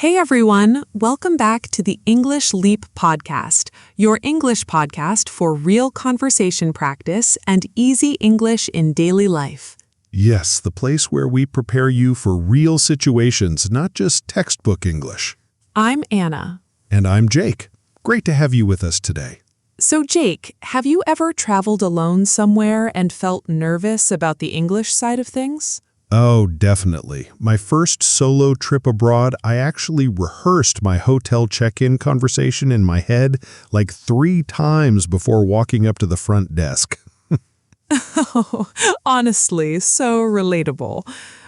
Hey everyone, welcome back to the English Leap podcast, your English podcast for real conversation practice and easy English in daily life. Yes, the place where we prepare you for real situations, not just textbook English. I'm Anna. And I'm Jake. Great to have you with us today. So Jake, have you ever traveled alone somewhere and felt nervous about the English side of things? Oh, definitely. My first solo trip abroad, I actually rehearsed my hotel check-in conversation in my head like 3 times before walking up to the front desk. Oh, honestly, so relatable.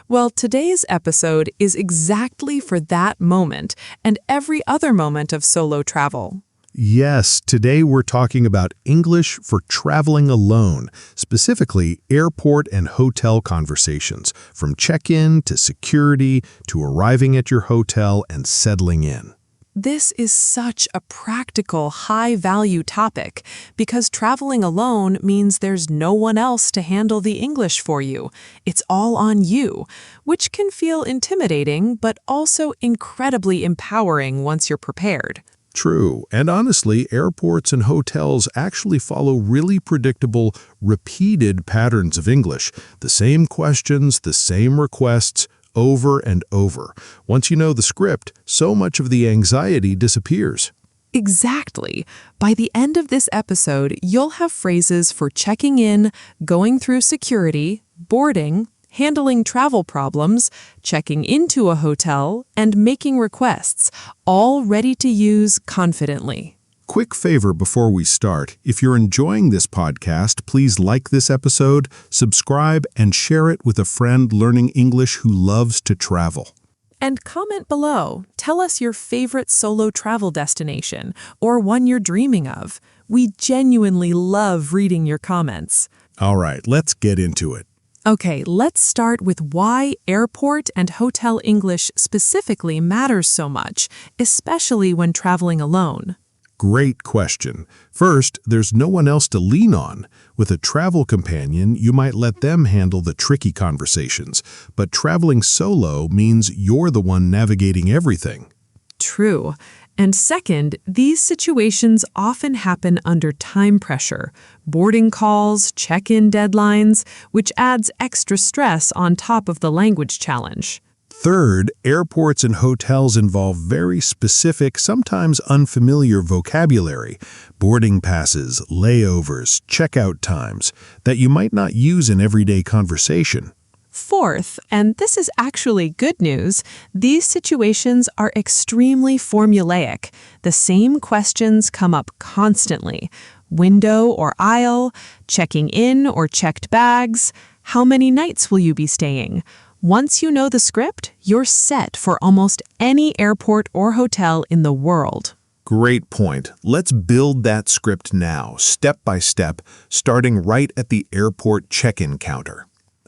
Well, today's episode is exactly for that moment and every other moment of solo travel. Yes, today we're talking about English for traveling alone, specifically airport and hotel conversations, from check-in to security to arriving at your hotel and settling in. This is such a practical, high-value topic because traveling alone means there's no one else to handle the English for you. It's all on you, which can feel intimidating but also incredibly empowering once you're prepared. True, and honestly, airports and hotels actually follow really predictable, repeated patterns of English. The same questions, the same requests, over and over. Once you know the script, so much of the anxiety disappears. Exactly. By the end of this episode, you'll have phrases for checking in, going through security, boarding, handling travel problems, checking into a hotel, and making requests, all ready to use confidently. Quick favor before we start. If you're enjoying this podcast, please like this episode, subscribe, and share it with a friend learning English who loves to travel. And comment below. Tell us your favorite solo travel destination or one you're dreaming of. We genuinely love reading your comments. All right, let's get into it. Okay, let's start with why airport and hotel English specifically matters so much, especially when traveling alone. Great question. First, there's no one else to lean on. With a travel companion, you might let them handle the tricky conversations, but traveling solo means you're the one navigating everything. True. And second, these situations often happen under time pressure, boarding calls, check-in deadlines, which adds extra stress on top of the language challenge. Third, airports and hotels involve very specific, sometimes unfamiliar vocabulary, boarding passes, layovers, checkout times, that you might not use in everyday conversation. Fourth, and this is actually good news, these situations are extremely formulaic. The same questions come up constantly. Window or aisle, checking in or checked bags, how many nights will you be staying? Once you know the script, you're set for almost any airport or hotel in the world. Great point. Let's build that script now, step by step, starting right at the airport check-in counter.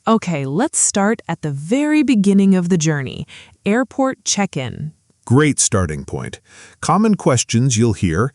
Okay, let's start at the very beginning of the journey, airport check-in. Great starting point. Common questions you'll hear: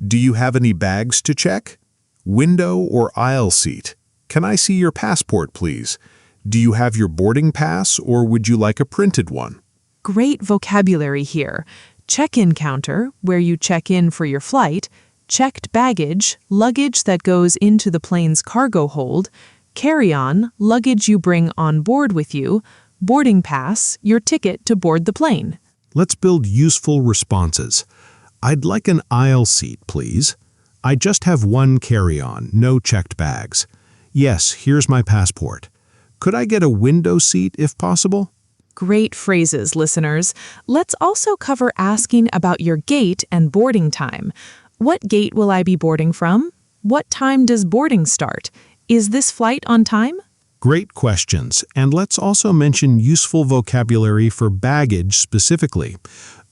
do you have any bags to check? Window or aisle seat? Can I see your passport, please? Do you have your boarding pass, or would you like a printed one? Great vocabulary here. Check-in counter, where you check in for your flight. Checked baggage, luggage that goes into the plane's cargo hold. Carry-on, luggage you bring on board with you. Boarding pass, your ticket to board the plane. Let's build useful responses. I'd like an aisle seat, please. I just have one carry-on, no checked bags. Yes, here's my passport. Could I get a window seat if possible? Great phrases, listeners. Let's also cover asking about your gate and boarding time. What gate will I be boarding from? What time does boarding start? Is this flight on time? Great questions, and let's also mention useful vocabulary for baggage specifically.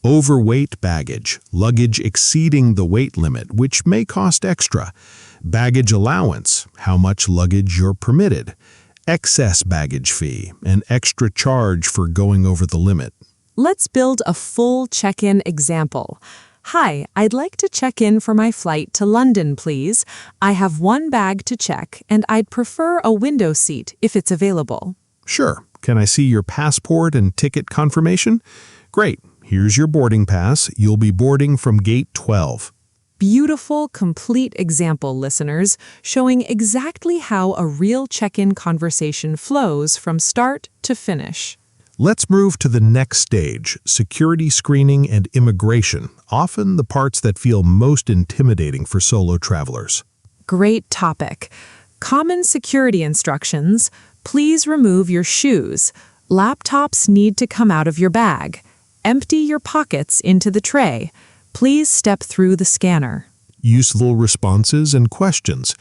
Overweight baggage, luggage exceeding the weight limit, which may cost extra. Baggage allowance, how much luggage you're permitted. Excess baggage fee, an extra charge for going over the limit. Let's build a full check-in example. Hi, I'd like to check in for my flight to London, please. I have one bag to check, and I'd prefer a window seat if it's available. Sure. Can I see your passport and ticket confirmation? Great. Here's your boarding pass. You'll be boarding from gate 12. Beautiful, complete example, listeners, showing exactly how a real check-in conversation flows from start to finish. Let's move to the next stage, security screening and immigration, often the parts that feel most intimidating for solo travelers. Great topic. Common security instructions: please remove your shoes. Laptops need to come out of your bag. Empty your pockets into the tray. Please step through the scanner. Useful responses and questions.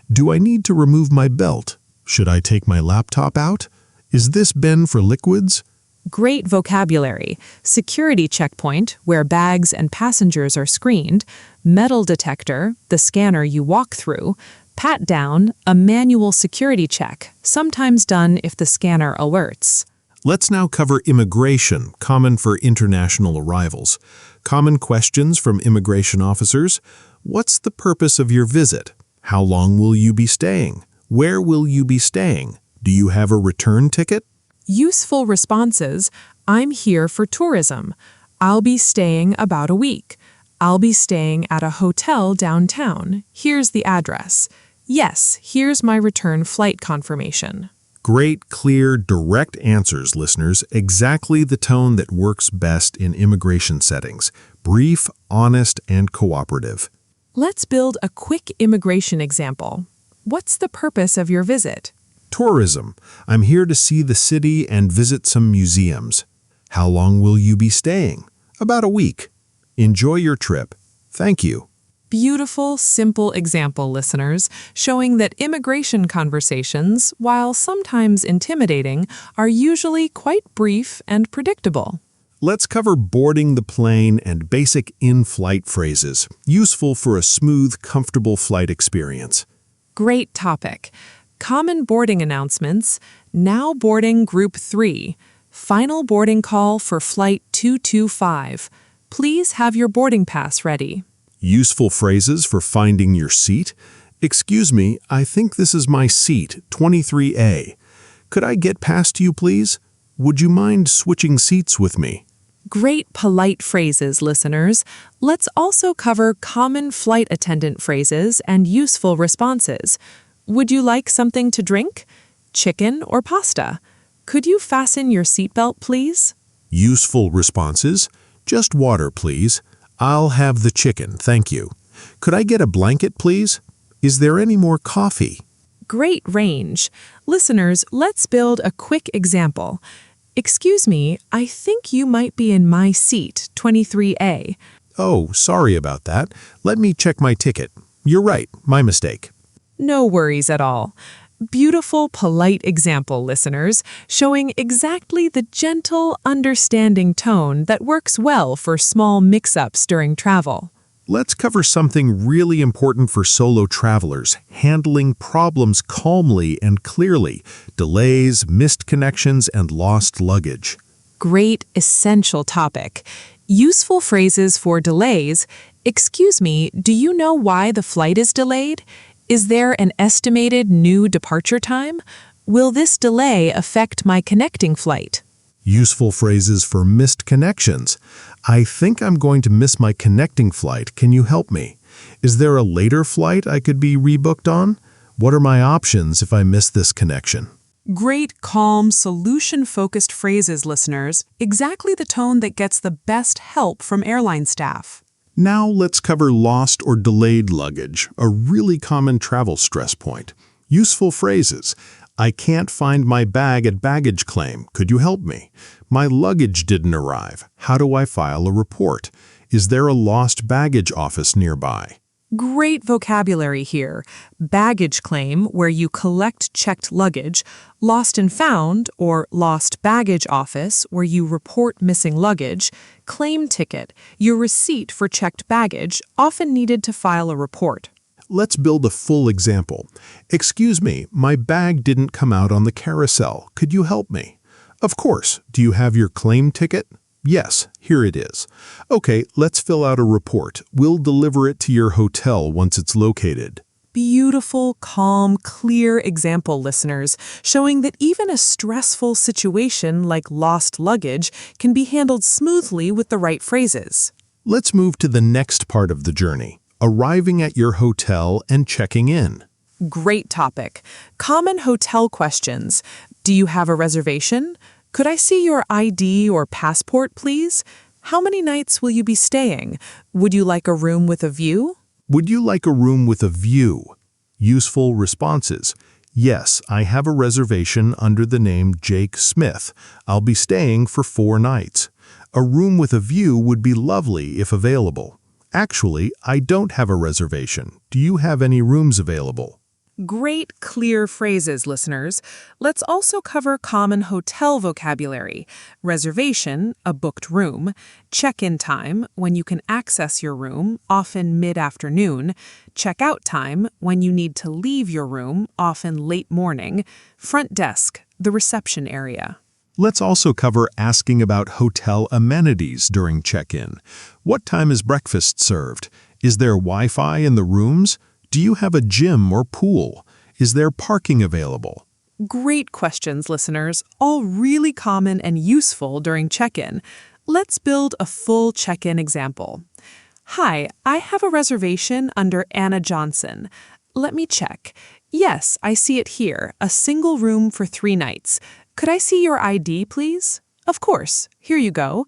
Do I need to remove my belt? Should I take my laptop out? Is this bin for liquids? Great vocabulary. Security checkpoint, where bags and passengers are screened. Metal detector, the scanner you walk through. Pat down, a manual security check, sometimes done if the scanner alerts. Let's now cover immigration, common for international arrivals. Common questions from immigration officers. What's the purpose of your visit? How long will you be staying? Where will you be staying? Do you have a return ticket? Useful responses: I'm here for tourism. I'll be staying about a week. I'll be staying at a hotel downtown. Here's the address. Yes, here's my return flight confirmation. Great, clear, direct answers, listeners. Exactly the tone that works best in immigration settings. Brief, honest, and cooperative. Let's build a quick immigration example. What's the purpose of your visit? Tourism. I'm here to see the city and visit some museums. How long will you be staying? About a week. Enjoy your trip. Thank you. Beautiful, simple example, listeners, showing that immigration conversations, while sometimes intimidating, are usually quite brief and predictable. Let's cover boarding the plane and basic in-flight phrases, useful for a smooth, comfortable flight experience. Great topic. Common boarding announcements: now boarding Group 3. Final boarding call for Flight 225. Please have your boarding pass ready. Useful phrases for finding your seat. Excuse me, I think this is my seat, 23A. Could I get past you, please? Would you mind switching seats with me? Great polite phrases, listeners. Let's also cover common flight attendant phrases and useful responses. Would you like something to drink? Chicken or pasta? Could you fasten your seatbelt, please? Useful responses. Just water, please. I'll have the chicken, thank you. Could I get a blanket, please? Is there any more coffee? Great range. Listeners, let's build a quick example. Excuse me, I think you might be in my seat, 23A. Oh, sorry about that. Let me check my ticket. You're right, my mistake. No worries at all. Beautiful, polite example, listeners, showing exactly the gentle, understanding tone that works well for small mix-ups during travel. Let's cover something really important for solo travelers, handling problems calmly and clearly, delays, missed connections, and lost luggage. Great, essential topic. Useful phrases for delays. Excuse me, do you know why the flight is delayed? Is there an estimated new departure time? Will this delay affect my connecting flight? Useful phrases for missed connections. I think I'm going to miss my connecting flight. Can you help me? Is there a later flight I could be rebooked on? What are my options if I miss this connection? Great, calm, solution-focused phrases, listeners. Exactly the tone that gets the best help from airline staff. Now let's cover lost or delayed luggage, a really common travel stress point. Useful phrases. I can't find my bag at baggage claim. Could you help me? My luggage didn't arrive. How do I file a report? Is there a lost baggage office nearby? Great vocabulary here. Baggage claim, where you collect checked luggage. Lost and found, or lost baggage office, where you report missing luggage. Claim ticket, your receipt for checked baggage, often needed to file a report. Let's build a full example. Excuse me, my bag didn't come out on the carousel. Could you help me? Of course. Do you have your claim ticket? Yes, here it is. Okay, let's fill out a report. We'll deliver it to your hotel once it's located. Beautiful, calm, clear example, listeners, showing that even a stressful situation like lost luggage can be handled smoothly with the right phrases. Let's move to the next part of the journey, arriving at your hotel and checking in. Great topic. Common hotel questions. Do you have a reservation? Could I see your ID or passport, please? How many nights will you be staying? Would you like a room with a view? Would you like a room with a view? Useful responses. Yes, I have a reservation under the name Jake Smith. I'll be staying for 4 nights. A room with a view would be lovely if available. Actually, I don't have a reservation. Do you have any rooms available? Great, clear phrases, listeners. Let's also cover common hotel vocabulary. Reservation, a booked room. Check-in time, when you can access your room, often mid-afternoon. Check-out time, when you need to leave your room, often late morning. Front desk, the reception area. Let's also cover asking about hotel amenities during check-in. What time is breakfast served? Is there Wi-Fi in the rooms? Do you have a gym or pool? Is there parking available? Great questions, listeners, all really common and useful during check-in. Let's build a full check-in example. Hi, I have a reservation under Anna Johnson. Let me check. Yes, I see it here, a single room for 3 nights. Could I see your ID, please? Of course. Here you go.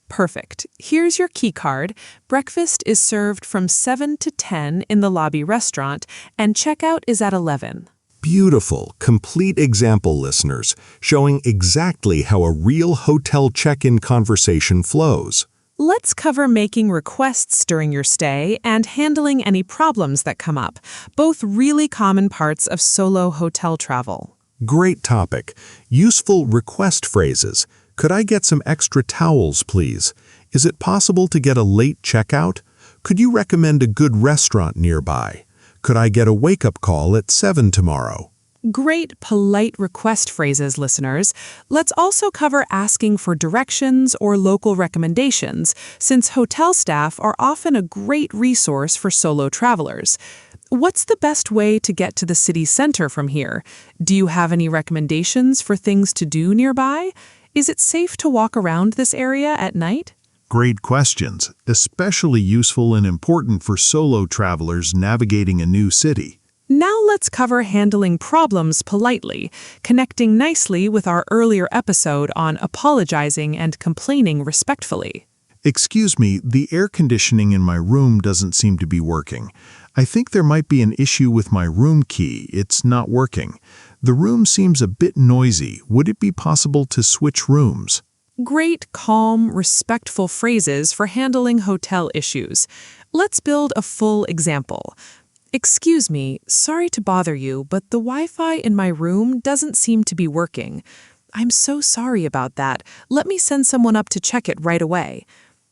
Perfect. Here's your key card. Breakfast is served from 7 to 10 in the lobby restaurant, and checkout is at 11. Beautiful, complete example, listeners, showing exactly how a real hotel check-in conversation flows. Let's cover making requests during your stay and handling any problems that come up, both really common parts of solo hotel travel. Great topic. Useful request phrases. Could I get some extra towels, please? Is it possible to get a late checkout? Could you recommend a good restaurant nearby? Could I get a wake-up call at 7 tomorrow? Great, polite request phrases, listeners. Let's also cover asking for directions or local recommendations, since hotel staff are often a great resource for solo travelers. What's the best way to get to the city center from here? Do you have any recommendations for things to do nearby? Is it safe to walk around this area at night? Great questions, especially useful and important for solo travelers navigating a new city. Now let's cover handling problems politely, connecting nicely with our earlier episode on apologizing and complaining respectfully. Excuse me, the air conditioning in my room doesn't seem to be working. I think there might be an issue with my room key. It's not working. The room seems a bit noisy. Would it be possible to switch rooms? Great, calm, respectful phrases for handling hotel issues. Let's build a full example. Excuse me, sorry to bother you, but the Wi-Fi in my room doesn't seem to be working. I'm so sorry about that. Let me send someone up to check it right away.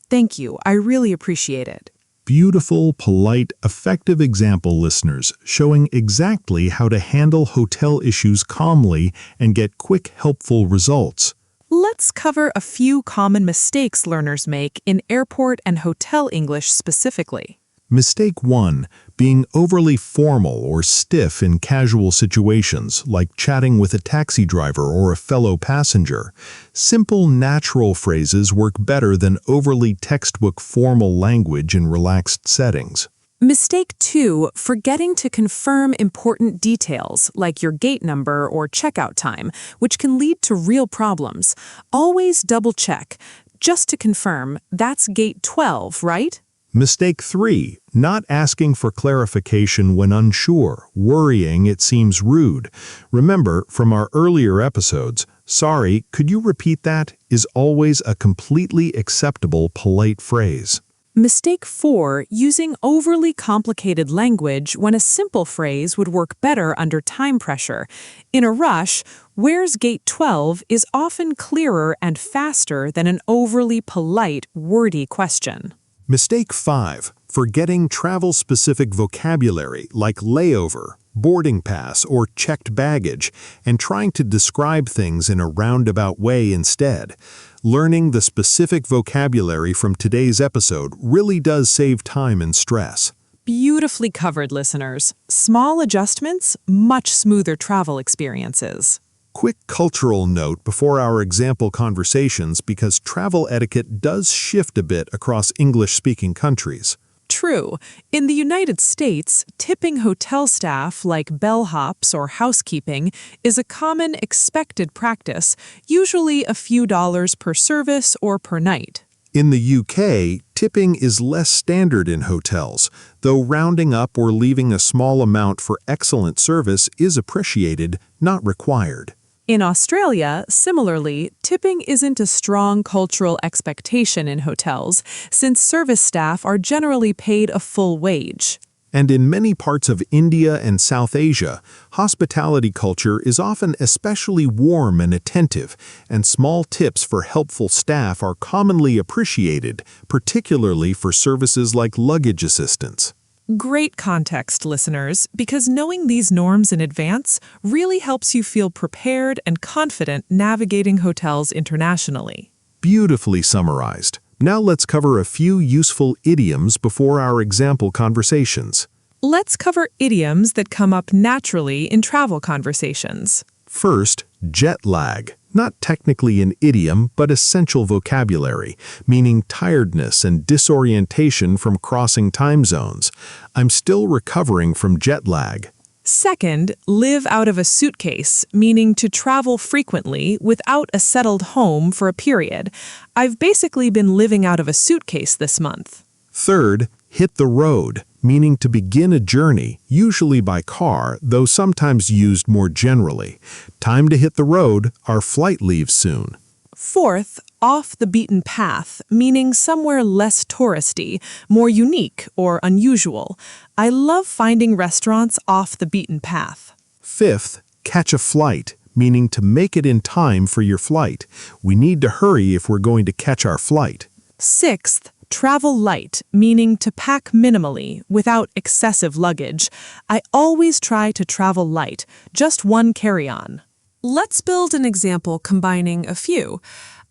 Thank you. I really appreciate it. Beautiful, polite, effective example, listeners, showing exactly how to handle hotel issues calmly and get quick, helpful results. Let's cover a few common mistakes learners make in airport and hotel English specifically. Mistake 1, being overly formal or stiff in casual situations, like chatting with a taxi driver or a fellow passenger. Simple, natural phrases work better than overly textbook formal language in relaxed settings. Mistake 2, forgetting to confirm important details, like your gate number or checkout time, which can lead to real problems. Always double-check. Just to confirm, that's gate 12, right? Mistake 3, not asking for clarification when unsure, worrying it seems rude. Remember, from our earlier episodes, "Sorry, could you repeat that?" is always a completely acceptable, polite phrase. Mistake 4, using overly complicated language when a simple phrase would work better under time pressure. In a rush, "Where's gate 12?" is often clearer and faster than an overly polite, wordy question. Mistake 5, forgetting travel-specific vocabulary like layover, boarding pass, or checked baggage, and trying to describe things in a roundabout way instead. Learning the specific vocabulary from today's episode really does save time and stress. Beautifully covered, listeners. Small adjustments, much smoother travel experiences. Quick cultural note before our example conversations, because travel etiquette does shift a bit across English-speaking countries. True. In the United States, tipping hotel staff like bellhops or housekeeping is a common expected practice, usually a few dollars per service or per night. In the UK, tipping is less standard in hotels, though rounding up or leaving a small amount for excellent service is appreciated, not required. In Australia, similarly, tipping isn't a strong cultural expectation in hotels, since service staff are generally paid a full wage. And in many parts of India and South Asia, hospitality culture is often especially warm and attentive, and small tips for helpful staff are commonly appreciated, particularly for services like luggage assistance. Great context, listeners, because knowing these norms in advance really helps you feel prepared and confident navigating hotels internationally. Beautifully summarized. Now let's cover a few useful idioms before our example conversations. Let's cover idioms that come up naturally in travel conversations. First, jet lag. Not technically an idiom, but essential vocabulary, meaning tiredness and disorientation from crossing time zones. I'm still recovering from jet lag. Second, live out of a suitcase, meaning to travel frequently without a settled home for a period. I've basically been living out of a suitcase this month. Third, hit the road, meaning to begin a journey, usually by car, though sometimes used more generally. Time to hit the road, our flight leaves soon. Fourth, off the beaten path, meaning somewhere less touristy, more unique or unusual. I love finding restaurants off the beaten path. Fifth, catch a flight, meaning to make it in time for your flight. We need to hurry if we're going to catch our flight. Sixth, travel light, meaning to pack minimally, without excessive luggage. I always try to travel light, just one carry-on. Let's build an example combining a few.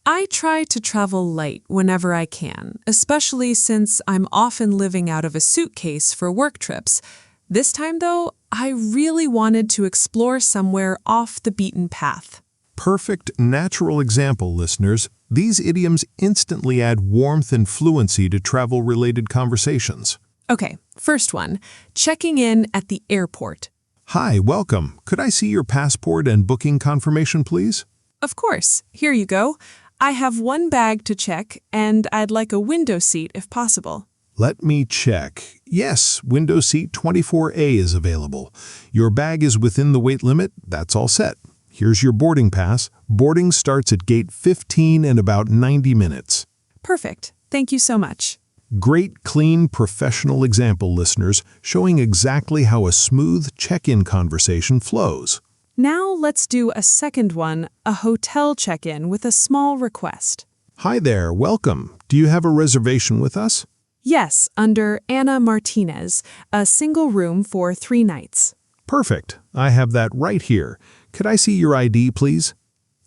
I try to travel light whenever I can, especially since I'm often living out of a suitcase for work trips. This time, though, I really wanted to explore somewhere off the beaten path. Perfect natural example, listeners. These idioms instantly add warmth and fluency to travel-related conversations. Okay, first one, checking in at the airport. Hi, welcome. Could I see your passport and booking confirmation, please? Of course, here you go. I have one bag to check, and I'd like a window seat if possible. Let me check. Yes, window seat 24A is available. Your bag is within the weight limit. That's all set. Here's your boarding pass. Boarding starts at gate 15 in about 90 minutes. Perfect. Thank you so much. Great, clean, professional example, listeners, showing exactly how a smooth check-in conversation flows. Now let's do a second one, a hotel check-in with a small request. Hi there, welcome. Do you have a reservation with us? Yes, under Anna Martinez, a single room for 3 nights. Perfect. I have that right here. Could I see your ID, please?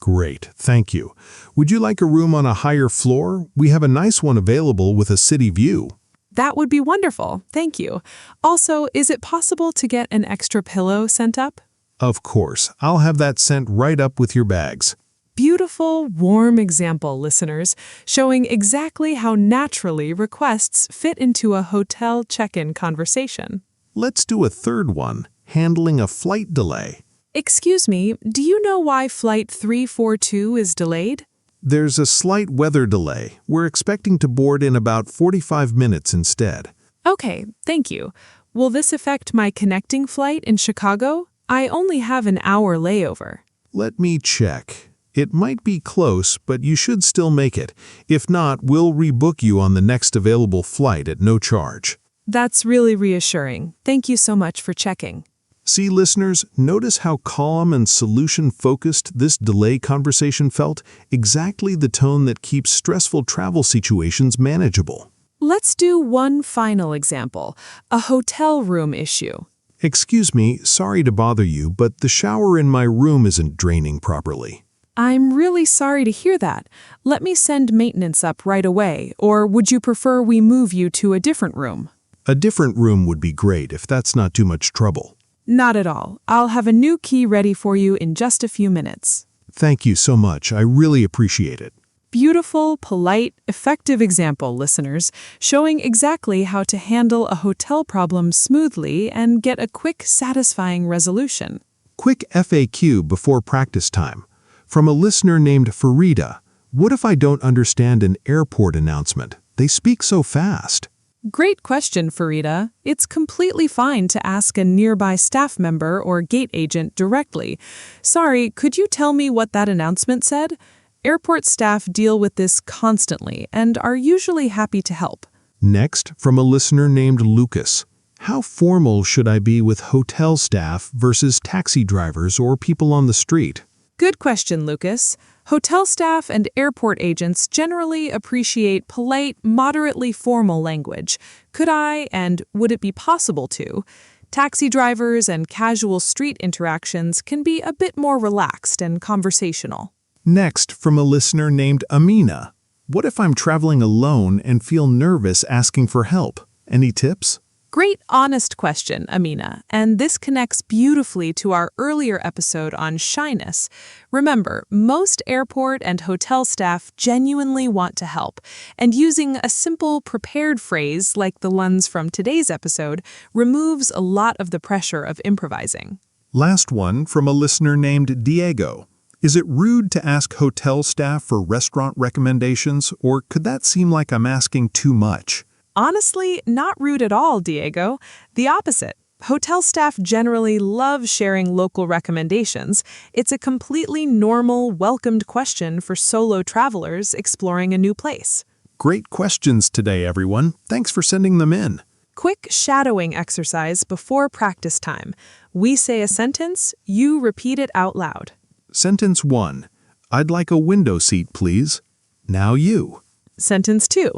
Great, thank you. Would you like a room on a higher floor? We have a nice one available with a city view. That would be wonderful, thank you. Also, is it possible to get an extra pillow sent up? Of course, I'll have that sent right up with your bags. Beautiful, warm example, listeners, showing exactly how naturally requests fit into a hotel check-in conversation. Let's do a third one, handling a flight delay. Excuse me, do you know why Flight 342 is delayed? There's a slight weather delay. We're expecting to board in about 45 minutes instead. Okay, thank you. Will this affect my connecting flight in Chicago? I only have an hour layover. Let me check. It might be close, but you should still make it. If not, we'll rebook you on the next available flight at no charge. That's really reassuring. Thank you so much for checking. See, listeners, notice how calm and solution-focused this delay conversation felt? Exactly the tone that keeps stressful travel situations manageable. Let's do one final example, a hotel room issue. Excuse me, sorry to bother you, but the shower in my room isn't draining properly. I'm really sorry to hear that. Let me send maintenance up right away, or would you prefer we move you to a different room? A different room would be great if that's not too much trouble. Not at all. I'll have a new key ready for you in just a few minutes. Thank you so much. I really appreciate it. Beautiful, polite, effective example, listeners, showing exactly how to handle a hotel problem smoothly and get a quick, satisfying resolution. Quick FAQ before practice time. From a listener named Farida. What if I don't understand an airport announcement? They speak so fast. Great question, Farida. It's completely fine to ask a nearby staff member or gate agent directly. Sorry, could you tell me what that announcement said? Airport staff deal with this constantly and are usually happy to help. Next, from a listener named Lucas. How formal should I be with hotel staff versus taxi drivers or people on the street? Good question, Lucas. Hotel staff and airport agents generally appreciate polite, moderately formal language. Could I, and would it be possible to? Taxi drivers and casual street interactions can be a bit more relaxed and conversational. Next, from a listener named Amina. What if I'm traveling alone and feel nervous asking for help? Any tips? Great, honest question, Amina, and this connects beautifully to our earlier episode on shyness. Remember, most airport and hotel staff genuinely want to help, and using a simple, prepared phrase like the ones from today's episode removes a lot of the pressure of improvising. Last one from a listener named Diego. Is it rude to ask hotel staff for restaurant recommendations, or could that seem like I'm asking too much? Honestly, not rude at all, Diego. The opposite. Hotel staff generally love sharing local recommendations. It's a completely normal, welcomed question for solo travelers exploring a new place. Great questions today, everyone. Thanks for sending them in. Quick shadowing exercise before practice time. We say a sentence, you repeat it out loud. Sentence 1. I'd like a window seat, please. Now you. Sentence 2.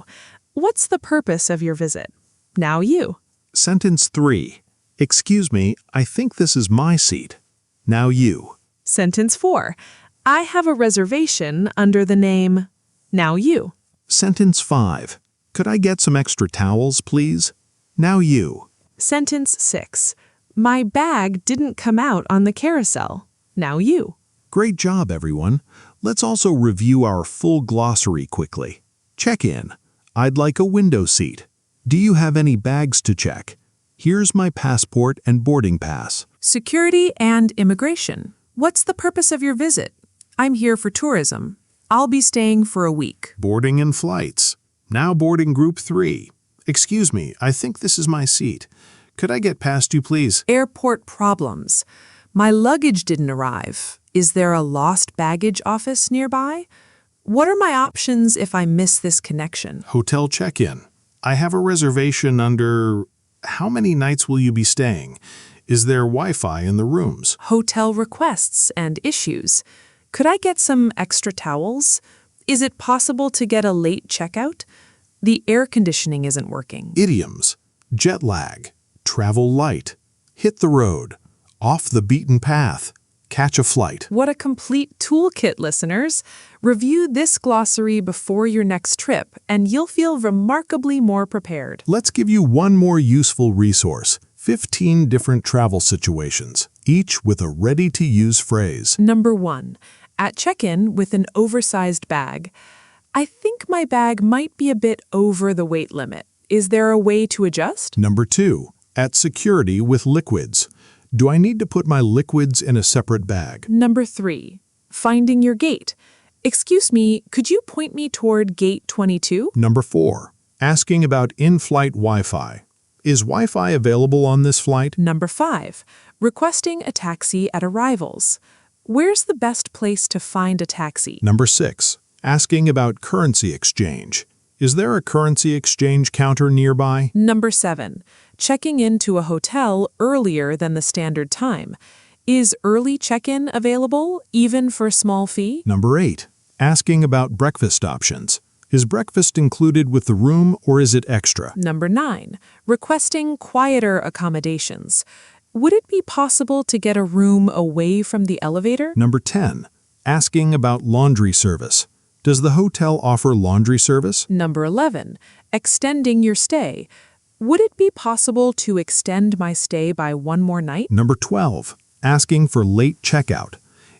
What's the purpose of your visit? Now you. Sentence 3. Excuse me, I think this is my seat. Now you. Sentence 4. I have a reservation under the name. Now you. Sentence 5. Could I get some extra towels, please? Now you. Sentence 6. My bag didn't come out on the carousel. Now you. Great job, everyone. Let's also review our full glossary quickly. Check-in. I'd like a window seat. Do you have any bags to check? Here's my passport and boarding pass. Security and immigration. What's the purpose of your visit? I'm here for tourism. I'll be staying for a week. Boarding and flights. Now boarding group 3. Excuse me, I think this is my seat. Could I get past you, please? Airport problems. My luggage didn't arrive. Is there a lost baggage office nearby? What are my options if I miss this connection? Hotel check-in. I have a reservation under... How many nights will you be staying? Is there Wi-Fi in the rooms? Hotel requests and issues. Could I get some extra towels? Is it possible to get a late checkout? The air conditioning isn't working. Idioms. Jet lag. Travel light. Hit the road. Off the beaten path. Catch a flight. What a complete toolkit, listeners. Review this glossary before your next trip, and you'll feel remarkably more prepared. Let's give you one more useful resource. 15 different travel situations, each with a ready-to-use phrase. Number 1. At check-in with an oversized bag. I think my bag might be a bit over the weight limit. Is there a way to adjust? Number 2. At security with liquids. Do I need to put my liquids in a separate bag? Number 3. Finding your gate. Excuse me, could you point me toward gate 22? Number 4. Asking about in-flight Wi-Fi. Is Wi-Fi available on this flight? Number 5. Requesting a taxi at arrivals. Where's the best place to find a taxi? Number 6. Asking about currency exchange. Is there a currency exchange counter nearby? Number 7. Checking into a hotel earlier than the standard time. Is early check-in available, even for a small fee? Number 8. Asking about breakfast options. Is breakfast included with the room or is it extra? Number 9. Requesting quieter accommodations. Would it be possible to get a room away from the elevator? Number 10. Asking about laundry service. Does the hotel offer laundry service? Number 11. Extending your stay. Would it be possible to extend my stay by one more night? Number 12. Asking for late checkout.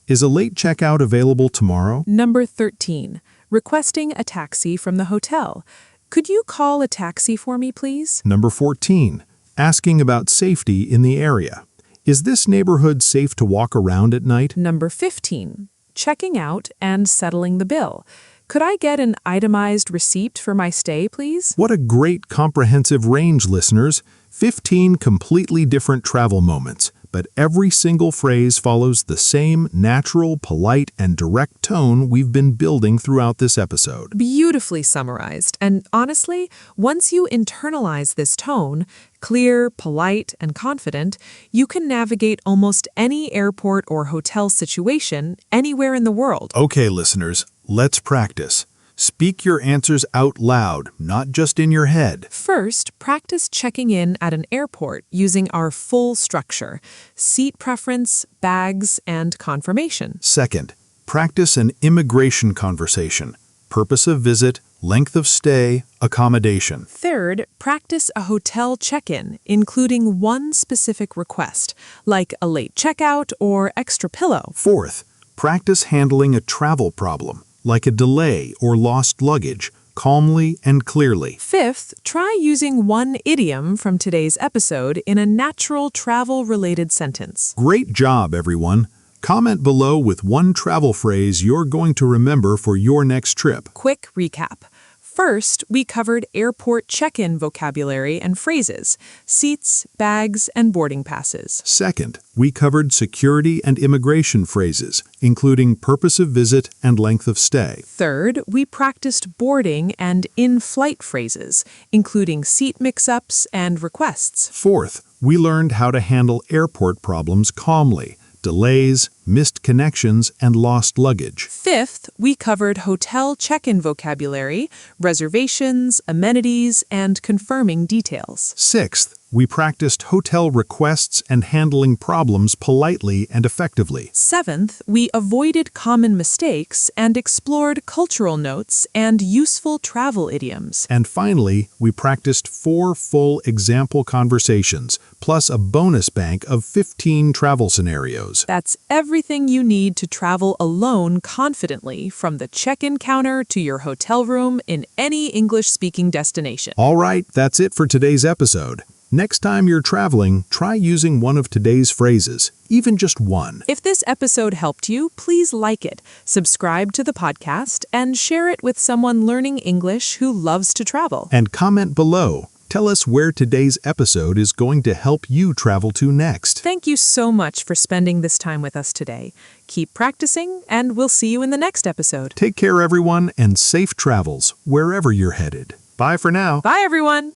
Is a late checkout available tomorrow? Number 13. Requesting a taxi from the hotel. Could you call a taxi for me, please? Number 14. Asking about safety in the area. Is this neighborhood safe to walk around at night? Number 15. Checking out and settling the bill. Could I get an itemized receipt for my stay, please? What a great comprehensive range, listeners. 15 completely different travel moments, but every single phrase follows the same natural, polite, and direct tone we've been building throughout this episode. Beautifully summarized. And honestly, once you internalize this tone, clear, polite, and confident, you can navigate almost any airport or hotel situation anywhere in the world. Okay, listeners, let's practice. Speak your answers out loud, not just in your head. First, practice checking in at an airport using our full structure: seat preference, bags, and confirmation. Second, practice an immigration conversation. Purpose of visit, length of stay, accommodation. Third, practice a hotel check-in, including one specific request, like a late checkout or extra pillow. Fourth, practice handling a travel problem, like a delay or lost luggage, calmly and clearly. Fifth, try using one idiom from today's episode in a natural travel-related sentence. Great job, everyone. Comment below with one travel phrase you're going to remember for your next trip. Quick recap. First, we covered airport check-in vocabulary and phrases: seats, bags, and boarding passes. Second, we covered security and immigration phrases, including purpose of visit and length of stay. Third, we practiced boarding and in-flight phrases, including seat mix-ups and requests. Fourth, we learned how to handle airport problems calmly, delays, missed connections, and lost luggage. Fifth, we covered hotel check-in vocabulary, reservations, amenities, and confirming details. Sixth, we practiced hotel requests and handling problems politely and effectively. Seventh, we avoided common mistakes and explored cultural notes and useful travel idioms. And finally, we practiced 4 full example conversations, plus a bonus bank of 15 travel scenarios. That's everything you need to travel alone confidently, from the check-in counter to your hotel room in any English-speaking destination. All right, that's it for today's episode. Next time you're traveling, try using one of today's phrases, even just one. If this episode helped you, please like it, subscribe to the podcast, and share it with someone learning English who loves to travel. And comment below. Tell us where today's episode is going to help you travel to next. Thank you so much for spending this time with us today. Keep practicing, and we'll see you in the next episode. Take care, everyone, and safe travels wherever you're headed. Bye for now. Bye, everyone!